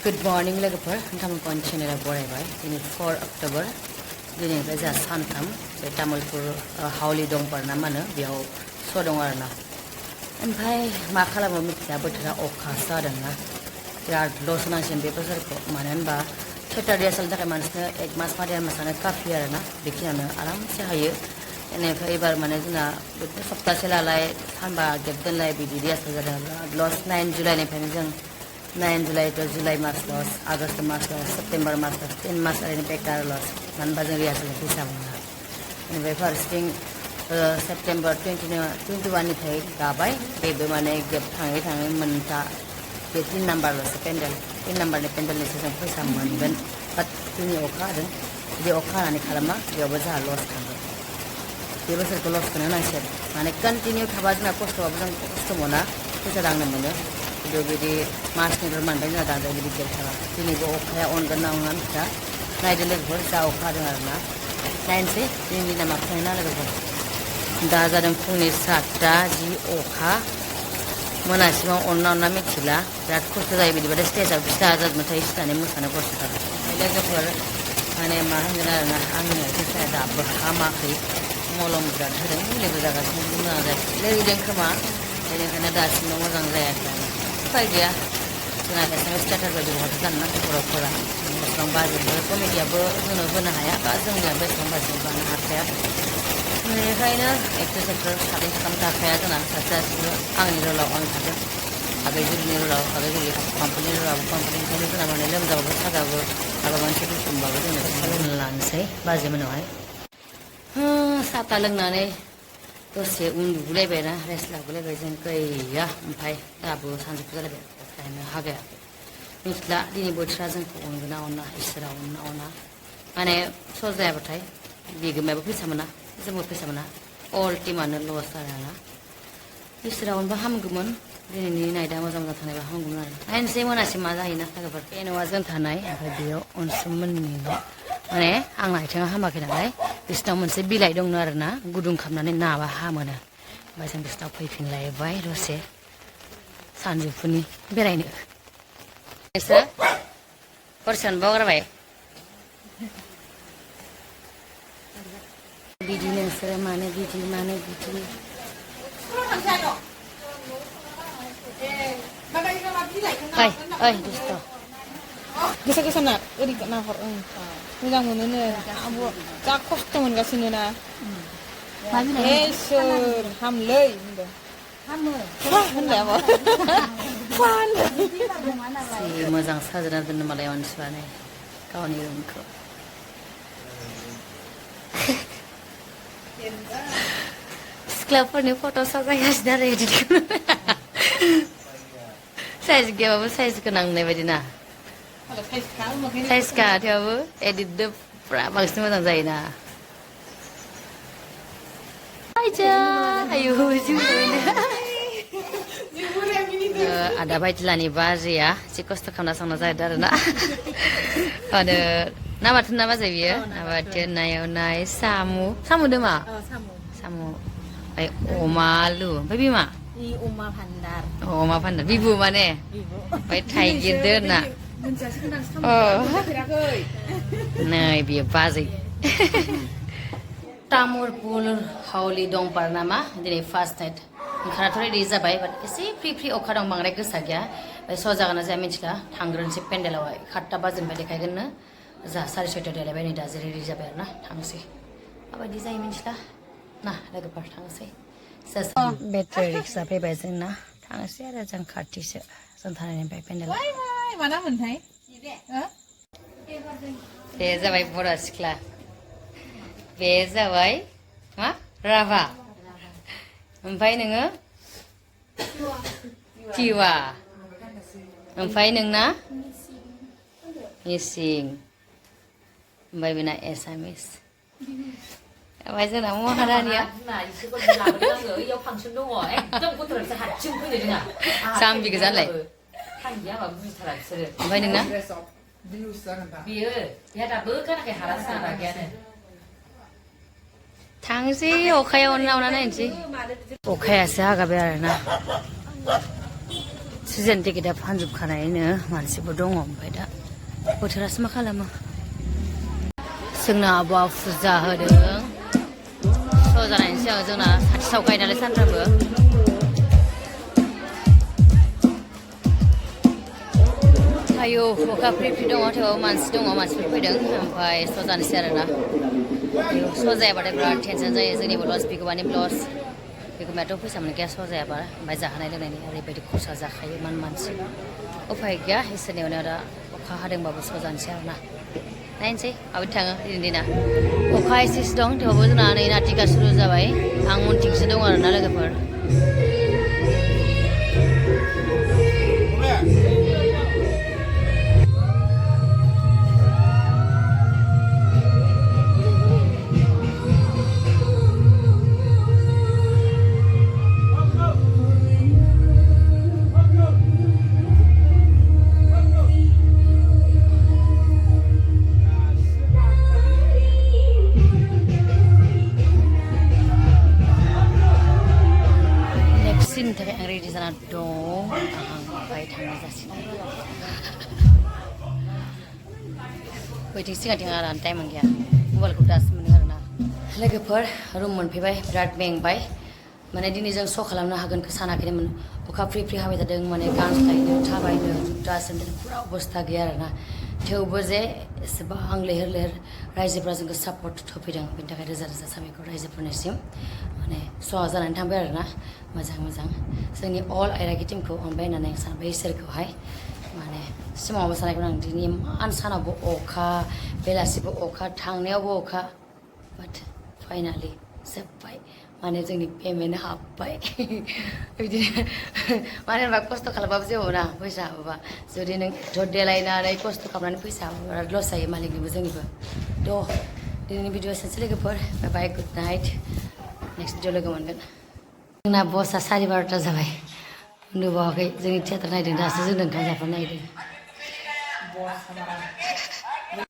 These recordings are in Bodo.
Good morning लोगोफोर नोंथांमोनखौ चेनेलाव बरायबाय दिनै 4 अक्ट'बर दिनैनिफ्राय जोंहा सानथाम बे तामुलपुर हावलि दंपार ना मा होनो बेयाव श' दं आरोना ओमफ्राय मा खालामो मिथिया बोथोरा अखासो जादोंना बिराद लस होनांसिगोन बे बोसोरखौ मानो होनबा सेटारडे आसलनि थाखाय मानसिनो एक मास मा देर मासानो काफि आरोना बेखिनियावनो आरामसे हायो बेनिफ्राय एबार माने जोंना बिदिनो सप्तासे लालाय सानबा गेप दोनलाय बिदि रिहार्सेल जादों बिराद लस 9 जुलाइनिफ्रायनो जों 9 जुलाई to जुलाई मास लस आगष्ट मास लस सेप्टेम्बर मास लस 10 मास ओरैनो बेकार लस मानो होनबा जों रिहार्सेल फैसा मोना बेनिफ्राय फारसेथिं सेप्टेम्बर 21 निफ्राय गाबाय बेबो माने गेप थाङै थाङै मोनथा बे 3 नाम्बारल'सो पेन्डेल 3 नाम्बारनि पेन्डेलनिसो जों फैसा मोनगोन बाट दिनै अखा हादों जुदि अखा हानानै खालामा बेयावबो जोंहा लस थांगोन बे बोसोरखौ लसखौनो होनांसिगोन माने कन्टिनिउ थाबा जोंना खस्थ'बाबो जों खस्थ' मोना फैसा दांनो मोनो खिन्थु बिदि मासनिफ्राय मोनबाय जोंहा दांद्राय बिदि गेप थाङा दिनैबो अखाया अनगोन ना अना मिथिया नायदो लोगोफोर जा अखा हादों आरोना नायनोसै दिनैनि दिना मा थाङो ना लोगोफोर दा जादों फुंनि 7टा जि अखा मोनासिमाव अनना मिथिला बिराद खस्थ' जायो बिदिबाथाय स्टेजआव फिसा जाजोबनो थायो सिनानै मोसानो खस्थ'थार लोगोफोर माने मा होनगोन आरोना आंनि आथिंया दाबो हामाखै मलम बिराद होदों मुलिबो जागासिनो मोजां जायाखै लोरिदों खोमा बेनिखायनो दासिमबो मोजां जायाखै उफाय गैया जोंहा एसेबां स्टार्टार बायदि बहाथो जानो नांगौ बर'फोरा एसेबां बाजेटबो कमिटियाबो होनो हाया बा जोंनियाबो एसेबां बाजेट बानो हाखाया बेनिखायनो एक्टर सेक्टर सानै साथाम थाखाया जोंना सासे आंनि रलाव आं थागोन आगै जुलिनि रलाव आगै जुलि कम्पानि रलाव कम्पानि ओंखायनो जोंना माने लोमजाबाबो साजाबो माबा मोनसे दुखुमबाबो जोंनो सोलोंनो लानोसै बाजै मोनावहाय साथा लोंनानै दसे उन्दुलायबायना रेस्ट लाबोलायबाय जों गैया ओमफ्राय दाबो सानजौफु जालायबाय अखायानो हागायाखै मिथिला दिनै बोथोरा जोंखौ अनगोन ना अना इसोरा अनना अना माने स' जायाबाथाय बिगोमायाबो फैसा मोना जोंबो फैसा मोना अल टिमानो लस आरोना इसोरा अनबा हामगौमोन दिनैनि नाइटआ मोजां थानायबा हामगौमोन आरो नायनोसै मोनासिम मा जायोना लोगोफोर बे न'आ जों थानाय ओमफ्राय बेयाव अनसुममोननि न' माने आंना आथिङा हामाखै नालाय बिसिनाव मोनसे बिलाइ दंनो आरोना गुदुं खालामनानै नाबा हामोनो ओमफ्राय जों बिसिनाव फैफिनलायबाय दसे सानजौफुनि बेरायनो नोंसोर हरसेयावनो बावगारबाय बिदि नोंसोरो मानो बिदि ओइ दुस्थ' गोसा ना ओरै नाहर मोजां मोनोनो आब' जा खस्थ' मोनगासिनो ना इसोर हामलै होनदों होनलाय आब' मोजां साजायना दोननो मालाय मानसिफ्रानो गावनि रुमखौ सिख्लाफोरनि फट' साजायगासिनो आरो एडिटखौ साइज गैयाबाबो साइज गोनां होननाय बायदि ना साइज थेवबाबो एडिटजों फुरा बांसिन मोजां जायोना आदा बायदिलानि बाजैया एसे खस्थ' खालामना संना जादों आरोना आरो ना बाथोन ना बाजै बियो ना बाथोन नायाव नाय साम' दोमा साम' ओमफ्राय अमा आलु ओमफ्राय बिमा अमा भान्दार बिबु माने ओमफ्राय थाइगिरदो ना नै बियो बाजै तामुलपुर हावलि दंपार नामा दिनै फार्स्ट नाइट ओंखाराथ' रेडि जाबाय बाट एसे फ्रि अखा दं बांद्राय गोसा गैया ओमफ्राय स' जागोन ना जाया मिथिला थांग्रोनोसै पेन्डेलावहाय 7टा बाजिनिफ्राय देखायगोननो जा 6:30 देलायबाय नै दा रेडि जाबाय आरोना थांसै माबायदि जायो मिथिला ना लोगोफोर थांसै बेटारि रिक्सा फैबाय जोंना थांसै आरो जों खाथिसो जों थानायनिफ्राय पेन्डेलाव मा नाममोनथाय बे जाबाय बर' सिख्ला बे जाबाय मा राभा ओमफ्राय नोङो टिवा ओमफ्राय नोंना मिसिं ओमफ्राय बेना एसामिस ओमफ्राय जोंना महारानिया जाम्बि गोजानलाय ओमफ्राय नोंना थांसै अखायाव अनना नायनोसै अखायासो हागाबाय आरोना सिजोन टिकेटआ फानजोबखानायनो मानसिबो दङ ओमफ्राय दा बोथोरासो मा खालामो जोंना आब'आ फुजा होदों स' जानायनि सिगां जोंना साथि सावखायो नालाय सानफ्रामबो आयौ अखा फ्रि फ्रि दङ थेवबाबो मानसि दङ मानसिफोर फैदों ओमफ्राय स' जानोसै आरोना आयौ स' जायाबाथाय बिराद टेनसन जायो जोंनिबो लस बिगोमानि लस बिगोमायाथ' फैसा मोनखाया स' जायाबा ओमफ्राय जाहोनाय लोंनायनि ओरैबायदि खरसा जाखायो मानसि उफाय गैया इसोरनि अननायाव दा अखा हादोंबाबो स' जानोसै आरोना नायनोसै माबायदि थाङो दिनै दिना अखा एसेसो दं थेवबाबो जोंना नै नाटिका सुरु जाबाय आं उनथिंसो दं आरोना लोगोफोर सिननि थाखाय आं रेडि जाना दं आं ओमफ्राय थांनाय जासिगोन बैथिं सिगांथिं आरो टाइम गैया मबाइलखौ दासो मोनो आरोना लोगोफोर रुम मोनफैबाय बिराद मेंबाय माने दिनै जों श' खालामनो हागोनखौ सानाखैमोन अखा फ्रि फ्रि हाबाय थादों माने गानस्लायनो थाबायनो जुथा सेन्देल पुरा अबस्था गैया आरोना थेवबो जे एसेबां लैहोर लैहोर रायजोफ्रा जोंखौ सापर्ट होफैदों बेनि थाखाय रोजा रोजा साबायखर रायजोफोरनिसिम माने श'आ जानानै थांबाय आरोना मोजां मोजां जोंनि अल आइरागि टिमखौ अनबाय होननानै आं सानबाय इसोरखौहाय माने सिमाङावबो सानाखैमोन आं दिनै इमान सानावबो अखा बेलासिबो अखा थांनायावबो अखा बाट फाइनालि जोब्बाय माने जोंनि पेमेन्ट हाबबाय बिदिनो मानो होनबा खस्थ' खालामबाबो जेबो ना फैसा हाबोबा जुदि नों एथ' देलायनानै खस्थ' खालामनानै फैसा हाबोबा बिराद लस जायो मालिकनिबो जोंनिबो थ' दिनैनि भिडिअ एसेनोसै लोगोफोर बाय बाय गुड नाइट नेक्स्ट भिडिअ लोगो मोनगोन जोंना बसआ 12:30 जाबाय उन्दुबावाखै जोंनि थियेटार नायदों दासो जों ओंखाम जाफानो नागिरदों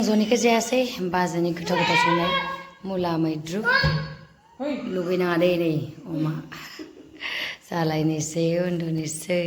जनिखौ जायासै बाजैनि गोथाव गोथाव संनाय मुला मैद्रु लुगैनाङा दे नै अमा जालायनोसै उन्दुनोसै